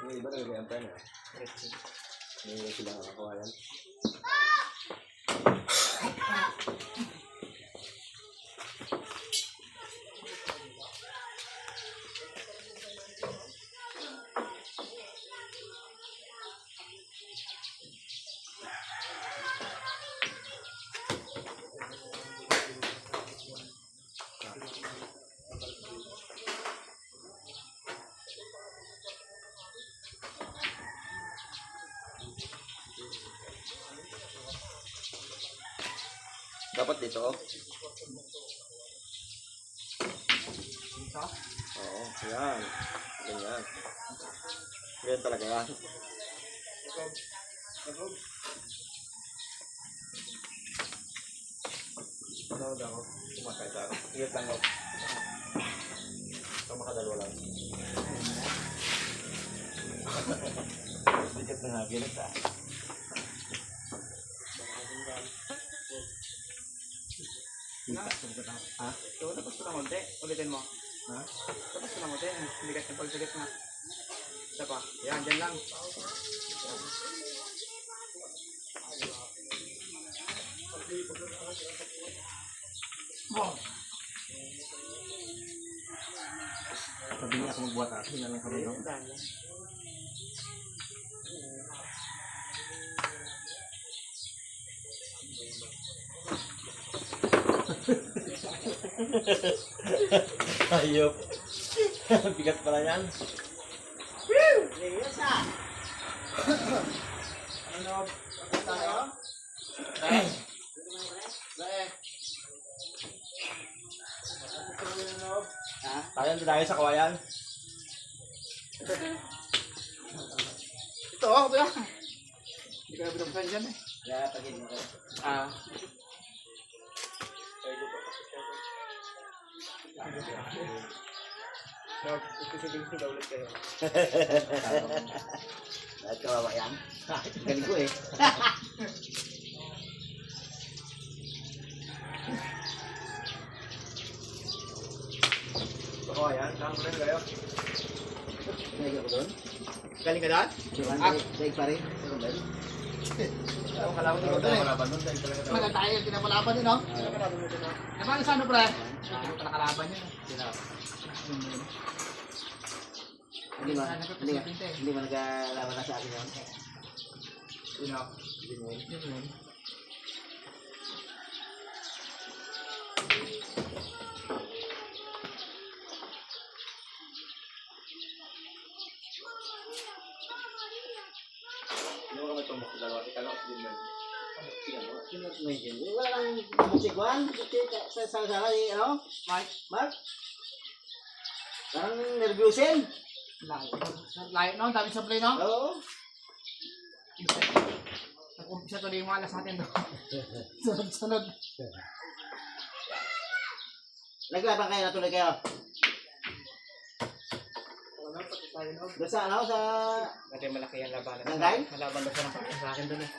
Ini iba na yung pera. Ini sila kawayan. Dapat dito. Oo, yan. Ganyan. Ganyan talaga yan. Ano daw? Kumakay tayo. Igat lang ako. Ito makadalwa lang. Bigat na nga. Bigat ah. Ha? So, tapos ko na konti. Ulitin mo. Ha? Tapos ko na konti. Bigat ng pagsagat na. Isa pa. Yan, dyan lang. Sabi niya ako magbuhat ako. Hindi na lang kami. Ayop. Bigat pala yan. Yes, ah. Ano? Tayo? Tayo tayo sa kawayan. Ito, oh, ba? Hindi ka na binabsan dyan eh. Kaya pagin mo kayo. Ah. Ipisiling daw ulit kayo. Lahat kawawa yan. Galing ko eh. Kawayan, saan ko rin kayo? Nagay ko doon? Galing ka doon? Daig pa rin. Ang kalaban doon doon eh. Maganda tayo, tinapalaban din, no? Naman sa ano, pre? Hindi pala kalaban yun. Hindi ba nagkalaban na sa akin yun? Sino? Ano ka magpambok sa dalawa? Ikaw lang din man. Wala lang busikwan. Sa sala ni ano? Mark? Parang nervyusin. Layo, no? Dami supply, no? Oo. Nag-umpisa tuloy yung mga alas natin doon. Sunod-sunod. Naglaban kayo, natuloy kayo. Tayo, no? Doon sa ano? Sa... Kasi malaki yung labanan. Nanggay? Malaban doon sa akin doon eh.